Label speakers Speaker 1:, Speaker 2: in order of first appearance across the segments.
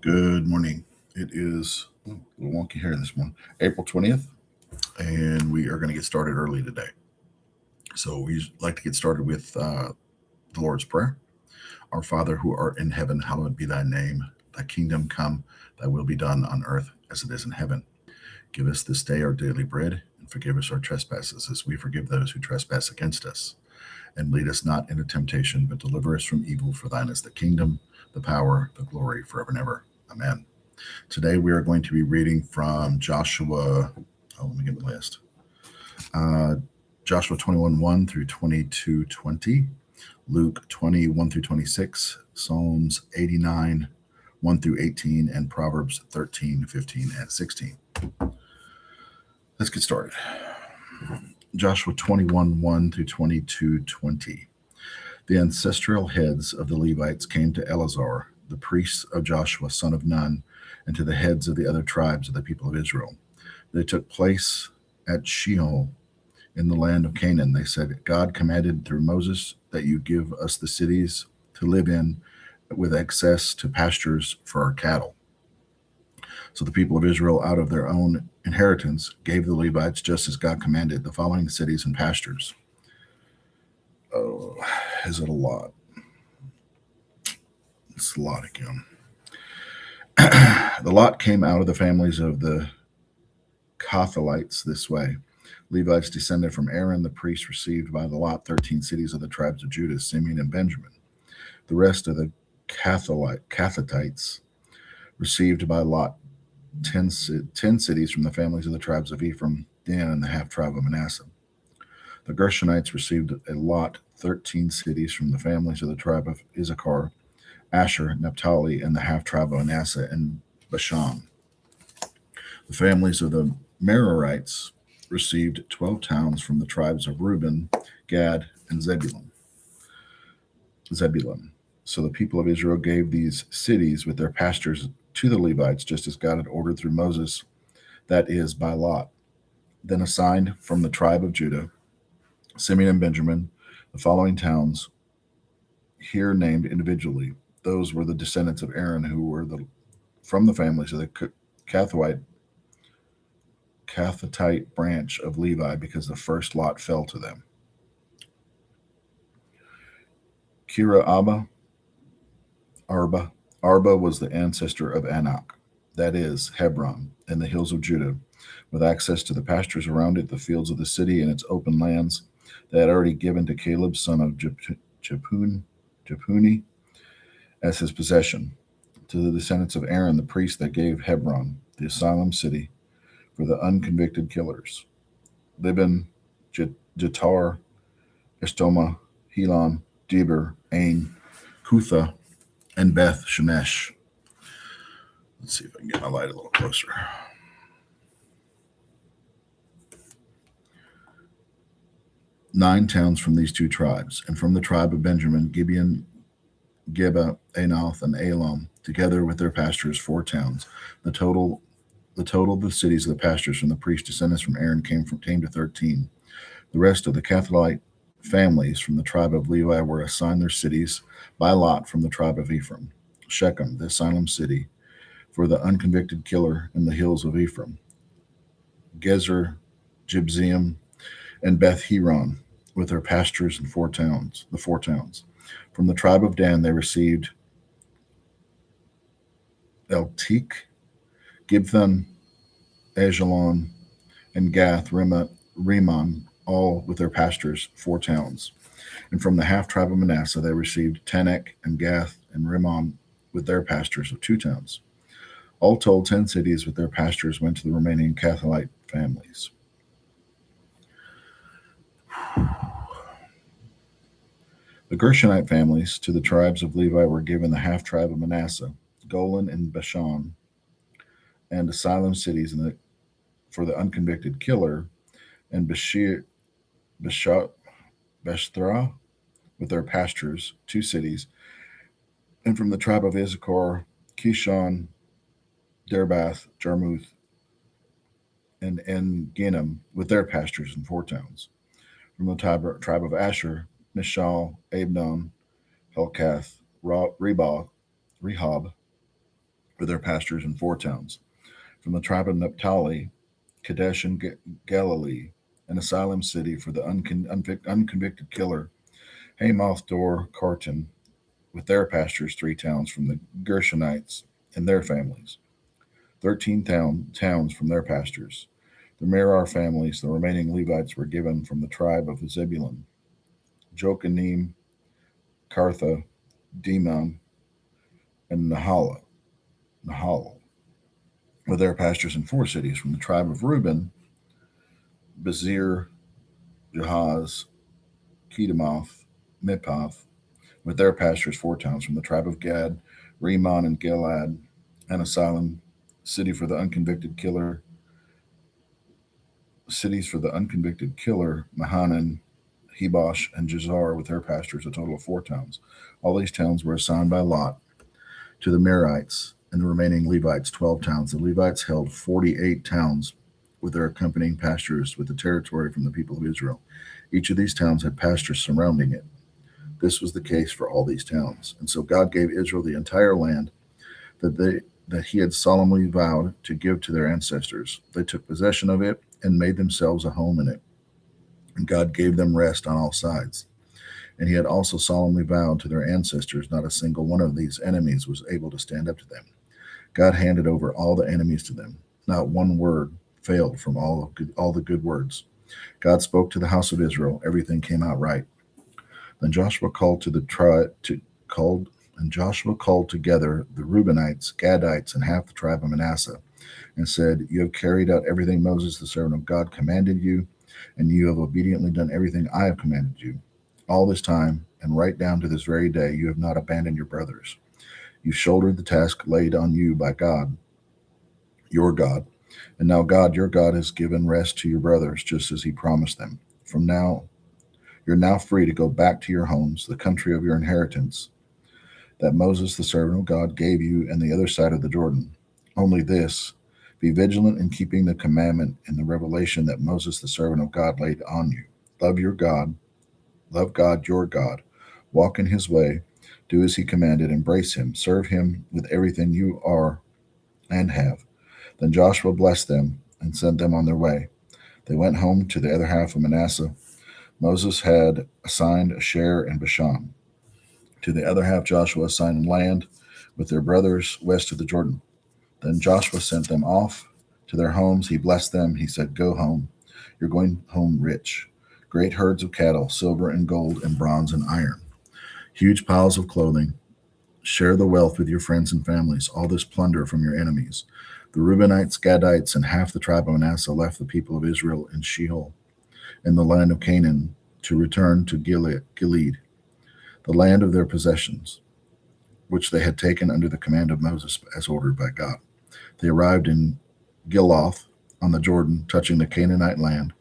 Speaker 1: Good morning. It is a little wonky here this morning, April 20th, and we are going to get started early today. So we like to get started with the Lord's Prayer. Our Father who art in heaven, hallowed be thy name. Thy kingdom come, thy will be done on earth as it is in heaven. Give us this day our daily bread, and forgive us our trespasses as we forgive those who trespass against us. And lead us not into temptation, but deliver us from evil. For thine is the kingdom, the power, the glory forever and ever. Amen. Today we are going to be reading from Joshua. Let me get the list. Uh, Joshua 21 1 through 22:20, Luke 21 through 26, Psalms 89 1 through 18, and Proverbs 13, 15, and 16. Let's get started. Joshua 21 1 through 22:20. The ancestral heads of the Levites came to Eleazar, the priest of Joshua, son of Nun, and to the heads of the other tribes of the people of Israel. They took place at Sheol in the land of Canaan. They said, God commanded through Moses that you give us the cities to live in with access to pastures for our cattle. So the people of Israel, out of their own inheritance, gave the Levites, just as God commanded, the following cities and pastures. Oh, is it a lot? It's a lot again. The lot came out of the families of the Kohathites this way. Levites descended from Aaron, the priest, received by the lot 13 cities of the tribes of Judah, Simeon, and Benjamin. The rest of the Kohathites received by lot 10 cities from the families of the tribes of Ephraim, Dan, and the half tribe of Manasseh. The Gershonites received a lot 13 cities from the families of the tribe of Issachar, Asher, Naphtali, and the half tribe of Manasseh and Bashan. The families of the Merarites received 12 towns from the tribes of Reuben, Gad, and Zebulun. So the people of Israel gave these cities with their pastures to the Levites, just as God had ordered through Moses, that is, by lot. Then assigned from the tribe of Judah, Simeon and Benjamin, the following towns, here named individually. Those were the descendants of Aaron, who were from the families of the Kohathite branch of Levi, because the first lot fell to them. Arba was the ancestor of Anak, that is, Hebron, and the hills of Judah, with access to the pastures around it, the fields of the city, and its open lands. They had already given to Caleb, son of Jephunneh, as his possession. To the descendants of Aaron, the priest, they gave Hebron, the asylum city, for the unconvicted killers. Libin, Jatar, Estoma, Helon, Deber, Ain, Kutha, and Beth Shemesh. Let's see if I can get my light a little closer. Nine towns from these two tribes, and from the tribe of Benjamin, Gibeon, Geba, Anath, and Elam, together with their pastures, 4 towns. The total of the cities of the pastures from the priest descendants from Aaron came to 13. The rest of the Kohathite families from the tribe of Levi were assigned their cities by lot from the tribe of Ephraim. Shechem, the asylum city, for the unconvicted killer in the hills of Ephraim. Gezer, Jibzium, and Beth Heron, with their pastures and 4 towns. The 4 towns. From the tribe of Dan, they received Eltik, Gibthon, Ajalon, and Gath Rimmon, all with their pastures, 4 towns. And from the half tribe of Manasseh, they received Tanakh and Gath and Rimmon with their pastures of 2 towns. All told, 10 cities with their pastures went to the remaining Kohathite families. The Gershonite families to the tribes of Levi were given the half tribe of Manasseh, Golan and Bashan, and asylum cities for the unconvicted killer, and Beshthra with their pastures, 2 cities, and from the tribe of Issachar, Kishon, Derbath, Jarmuth, and En-Genim with their pastures and 4 towns. From the tribe of Asher, Mishal, Abdon, Helkath, Rehob, with their pastures in 4 towns. From the tribe of Naphtali, Kadesh in Galilee, an asylum city for the unconvicted killer. Hamath Dor Kartan, with their pastures, 3 towns from the Gershonites and their families. 13 towns from their pastures. The Merari families, the remaining Levites, were given from the tribe of Zebulun. Jochanim, Kartha, Demon, and Nahal, with their pastures in 4 cities. From the tribe of Reuben, Bezir, Jahaz, Kedemoth, Miphath, with their pastures, 4 towns. From the tribe of Gad, Rimmon and Gilad, an asylum city for the unconvicted killer, cities for the unconvicted killer, Mahanan, Hebosh, and Jazar, with their pastures, a total of 4 towns. All these towns were assigned by lot to the Merarites and the remaining Levites, 12 towns. The Levites held 48 towns with their accompanying pastures with the territory from the people of Israel. Each of these towns had pastures surrounding it. This was the case for all these towns. And so God gave Israel the entire land that he had solemnly vowed to give to their ancestors. They took possession of it and made themselves a home in it. And God gave them rest on all sides. And he had also solemnly vowed to their ancestors not a single one of these enemies was able to stand up to them. God handed over all the enemies to them. Not one word failed from all the good words. God spoke to the house of Israel. Everything came out right. Then Joshua called together the Reubenites, Gadites, and half the tribe of Manasseh, and said, "You have carried out everything Moses, the servant of God, commanded you, and you have obediently done everything I have commanded you. All this time, and right down to this very day, you have not abandoned your brothers. You shouldered the task laid on you by God, your God, and now God, your God, has given rest to your brothers, just as he promised them. From now, you're now free to go back to your homes, the country of your inheritance, that Moses, the servant of God, gave you on the other side of the Jordan. Only this, be vigilant in keeping the commandment and the revelation that Moses, the servant of God, laid on you. Love God, your God. Walk in his way, do as he commanded, embrace him, serve him with everything you are and have." Then Joshua blessed them and sent them on their way. They went home to the other half of Manasseh. Moses had assigned a share in Bashan. To the other half, Joshua assigned land with their brothers west of the Jordan. Then Joshua sent them off to their homes. He blessed them. He said, "Go home. You're going home rich. Great herds of cattle, silver and gold, and bronze and iron, huge piles of clothing. Share the wealth with your friends and families, all this plunder from your enemies." The Reubenites, Gadites, and half the tribe of Manasseh left the people of Israel in Sheol, in the land of Canaan, to return to Gilead, the land of their possessions, which they had taken under the command of Moses as ordered by God. They arrived in Giloth on the Jordan, touching the Canaanite land.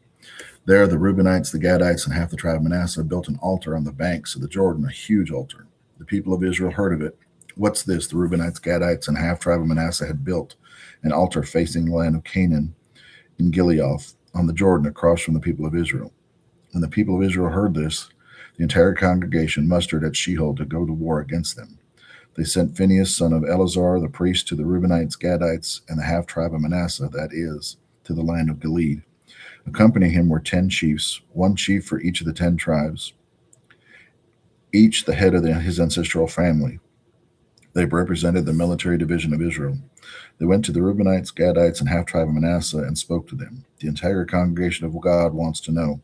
Speaker 1: There, the Reubenites, the Gadites, and half the tribe of Manasseh built an altar on the banks of the Jordan, a huge altar. The people of Israel heard of it. "What's this?" The Reubenites, Gadites, and half tribe of Manasseh had built an altar facing the land of Canaan in Gileoth on the Jordan across from the people of Israel. When the people of Israel heard this, the entire congregation mustered at Sheol to go to war against them. They sent Phinehas, son of Eleazar, the priest, to the Reubenites, Gadites, and the half tribe of Manasseh, that is, to the land of Gilead. Accompanying him were 10 chiefs, one chief for each of the 10 tribes, each the head of his ancestral family. They represented the military division of Israel. They went to the Reubenites, Gadites, and half tribe of Manasseh and spoke to them. The entire congregation of God wants to know,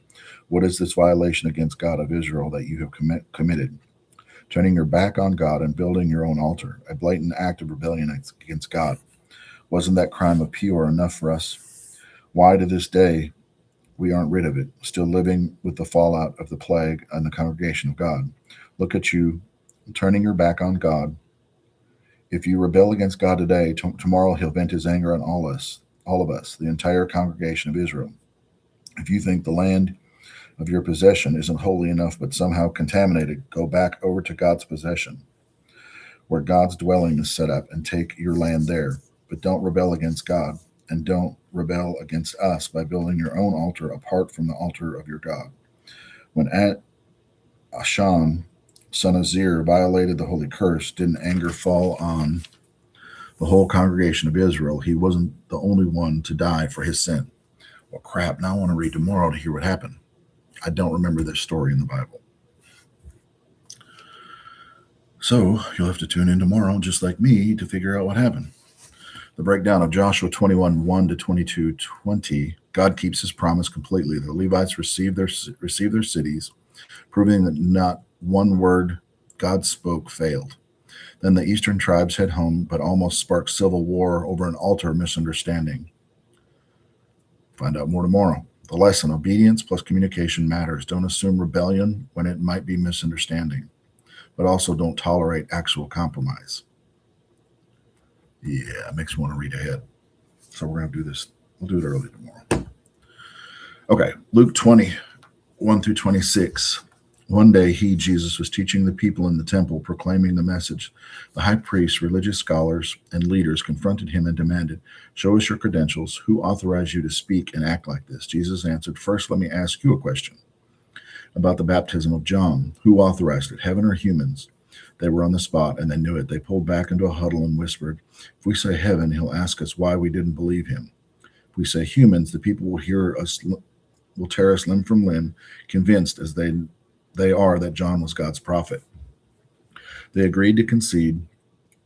Speaker 1: what is this violation against God of Israel that you have committed? Turning your back on God and building your own altar, a blatant act of rebellion against God. Wasn't that crime of pure enough for us? Why to this day we aren't rid of it, still living with the fallout of the plague and the congregation of God? Look at you, turning your back on God. If you rebel against God today, tomorrow he'll vent his anger on all of us, the entire congregation of Israel. If you think the land of your possession isn't holy enough but somehow contaminated, go back over to God's possession, where God's dwelling is set up, and take your land there. But don't rebel against God, and don't rebel against us by building your own altar apart from the altar of your God. When Ashan, son of Zer, violated the holy curse, didn't anger fall on the whole congregation of Israel. He wasn't the only one to die for his sin. Well, crap, now I want to read tomorrow to hear what happened. I don't remember this story in the Bible. So you'll have to tune in tomorrow, just like me, to figure out what happened. The breakdown of Joshua 21:1 to 22:20. God keeps his promise completely. The Levites receive their cities, proving that not one word God spoke failed. Then the eastern tribes head home, but almost spark civil war over an altar misunderstanding. Find out more tomorrow. The lesson: obedience plus communication matters. Don't assume rebellion when it might be misunderstanding, but also don't tolerate actual compromise. Yeah, it makes me want to read ahead. So we're going to do this. We'll do it early tomorrow. Okay, Luke 20:1 through 26. One day he, Jesus, was teaching the people in the temple, proclaiming the message. The high priests, religious scholars, and leaders confronted him and demanded, "Show us your credentials. Who authorized you to speak and act like this?" Jesus answered, "First, let me ask you a question about the baptism of John. Who authorized it, heaven or humans?" They were on the spot, and they knew it. They pulled back into a huddle and whispered, "If we say heaven, he'll ask us why we didn't believe him. If we say humans, the people will tear us limb from limb, convinced as they are that John was God's prophet." They agreed to concede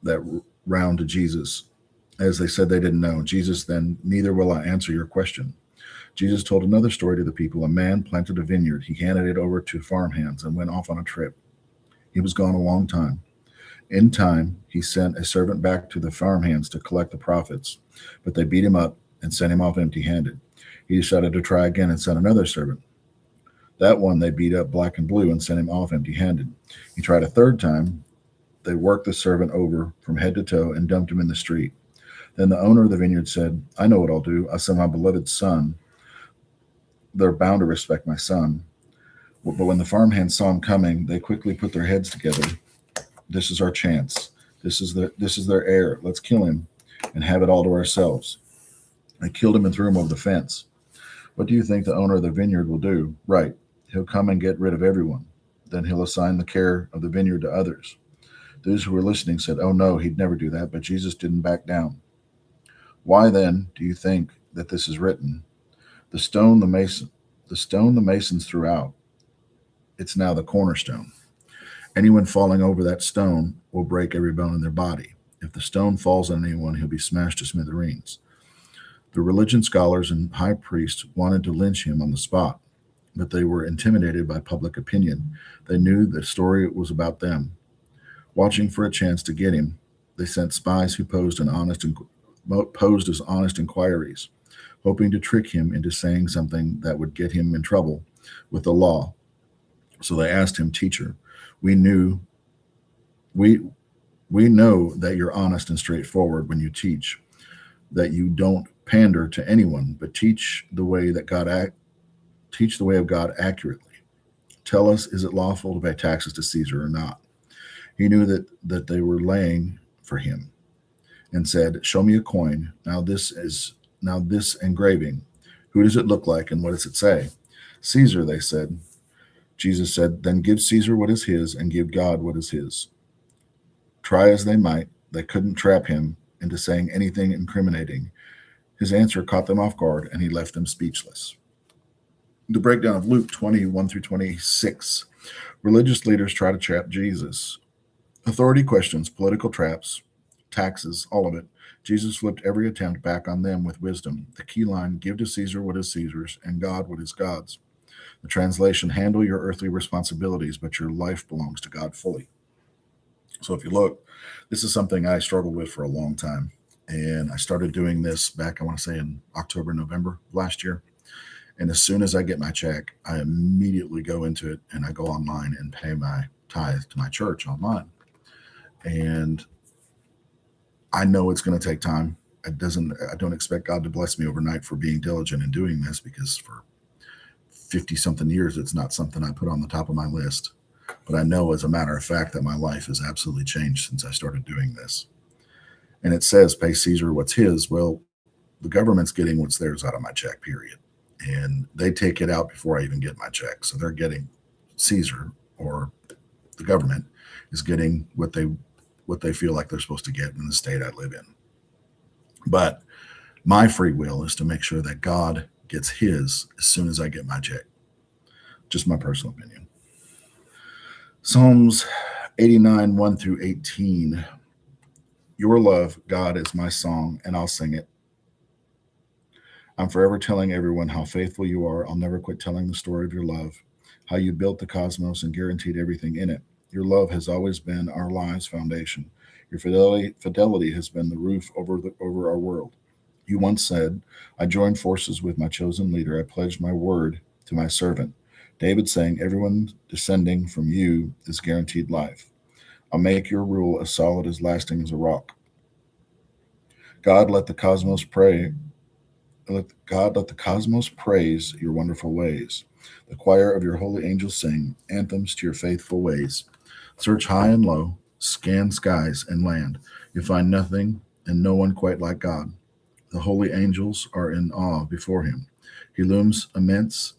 Speaker 1: that round to Jesus, as they said they didn't know. Jesus then, "Neither will I answer your question." Jesus told another story to the people. A man planted a vineyard. He handed it over to farmhands and went off on a trip. He was gone a long time. In time, he sent a servant back to the farmhands to collect the profits, but they beat him up and sent him off empty handed. He decided to try again and sent another servant. That one they beat up black and blue and sent him off empty handed. He tried a third time. They worked the servant over from head to toe and dumped him in the street. Then the owner of the vineyard said, "I know what I'll do. I'll send my beloved son. They're bound to respect my son." But when the farmhands saw him coming, they quickly put their heads together. "This is our chance. This is their heir. Let's kill him and have it all to ourselves." They killed him and threw him over the fence. What do you think the owner of the vineyard will do? Right. He'll come and get rid of everyone. Then he'll assign the care of the vineyard to others. Those who were listening said, "Oh no, he'd never do that." But Jesus didn't back down. "Why then do you think that this is written? The stone the masons threw out, it's now the cornerstone. Anyone falling over that stone will break every bone in their body. If the stone falls on anyone, he'll be smashed to smithereens." The religion scholars and high priests wanted to lynch him on the spot, but they were intimidated by public opinion. They knew the story was about them. Watching for a chance to get him, they sent spies who posed as honest inquiries, hoping to trick him into saying something that would get him in trouble with the law. So they asked him, "Teacher, we knew we we know that you're honest and straightforward when you teach, that you don't pander to anyone, but teach the way of God accurately. Tell us, is it lawful to pay taxes to Caesar or not?" He knew that they were laying for him and said, "Show me a coin. Now this engraving. Who does it look like and what does it say?" "Caesar," they said. Jesus said, "Then give Caesar what is his and give God what is his." Try as they might, they couldn't trap him into saying anything incriminating. His answer caught them off guard and he left them speechless. The breakdown of Luke 21 through 26. Religious leaders try to trap Jesus. Authority questions, political traps, taxes, all of it. Jesus flipped every attempt back on them with wisdom. The key line: give to Caesar what is Caesar's and God what is God's. The translation: handle your earthly responsibilities, but your life belongs to God fully. So if you look, this is something I struggled with for a long time. And I started doing this back, I want to say in October, November of last year. And as soon as I get my check, I immediately go into it and I go online and pay my tithe to my church online. And I know it's going to take time. I don't expect God to bless me overnight for being diligent in doing this, because for 50 something years, it's not something I put on the top of my list. But I know as a matter of fact that my life has absolutely changed since I started doing this. And it says, pay Caesar what's his. Well, the government's getting what's theirs out of my check, period. And they take it out before I even get my check. So they're getting Caesar, or the government is getting what they feel like they're supposed to get in the state I live in. But my free will is to make sure that God gets his as soon as I get my check. Just my personal opinion. Psalms 89, 1 through 18. Your love, God, is my song, and I'll sing it. I'm forever telling everyone how faithful you are. I'll never quit telling the story of your love, how you built the cosmos and guaranteed everything in it. Your love has always been our lives' foundation. Your fidelity has been the roof over our world. You once said, I joined forces with my chosen leader. I pledged my word to my servant. David saying, everyone descending from you is guaranteed life. I'll make your rule as solid as lasting as a rock. God, let the cosmos pray. Let the cosmos praise your wonderful ways. The choir of your holy angels sing anthems to your faithful ways. Search high and low, scan skies and land. You find nothing and no one quite like God. The holy angels are in awe before him. He looms immense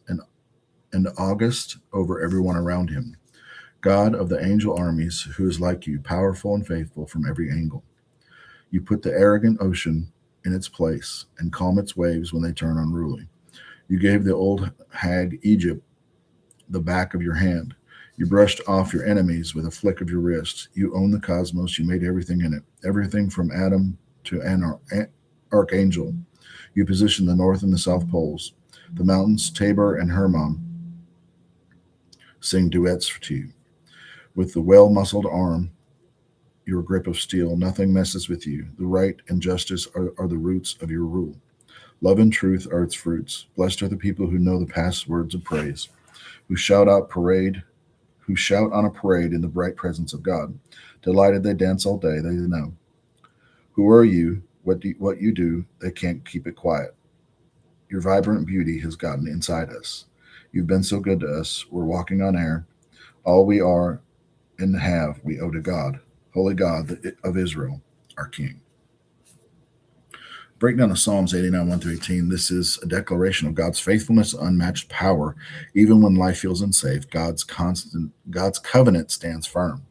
Speaker 1: and august over everyone around him. God of the angel armies, who is like you, powerful and faithful from every angle. You put the arrogant ocean in its place and calm its waves when they turn unruly. You gave the old hag Egypt the back of your hand. You brushed off your enemies with a flick of your wrist. You own the cosmos. You made everything in it, everything from Adam to archangel. You position the north and the south poles. The mountains, Tabor and Hermon, sing duets to you. With the well muscled arm, your grip of steel, nothing messes with you. The right and justice are the roots of your rule. Love and truth are its fruits. Blessed are the people who know the passwords of praise, who shout out parade, who shout on a parade in the bright presence of God. Delighted they dance all day, they know. Who are you? What you do, they can't keep it quiet. Your vibrant beauty has gotten inside us. You've been so good to us. We're walking on air. All we are and have we owe to God, Holy God of Israel, our King. Breakdown of Psalms 89, 1 through 18. This is a declaration of God's faithfulness, unmatched power. Even when life feels unsafe, God's covenant stands firm.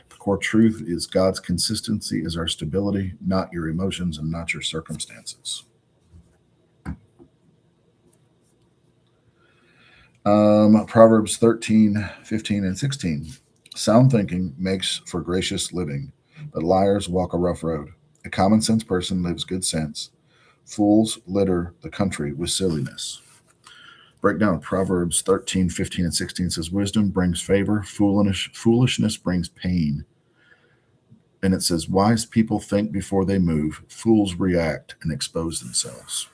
Speaker 1: The core truth is God's consistency is our stability, not your emotions and not your circumstances. Proverbs 13, 15, and 16. Sound thinking makes for gracious living, but liars walk a rough road. A common sense person lives good sense. Fools litter the country with silliness. Breakdown of Proverbs 13, 15, and 16 says, wisdom brings favor, foolishness brings pain. And it says, wise people think before they move, fools react and expose themselves.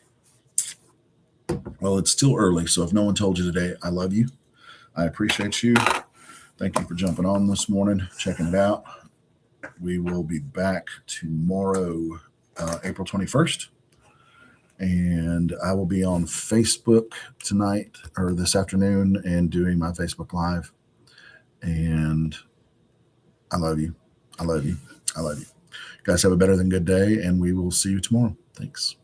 Speaker 1: Well, it's still early, so if no one told you today, I love you. I appreciate you. Thank you for jumping on this morning, checking it out. We will be back tomorrow, April 21st. And I will be on Facebook tonight or this afternoon and doing my Facebook Live. And I love you. I love you. I love you. Guys, have a better than good day, and we will see you tomorrow. Thanks.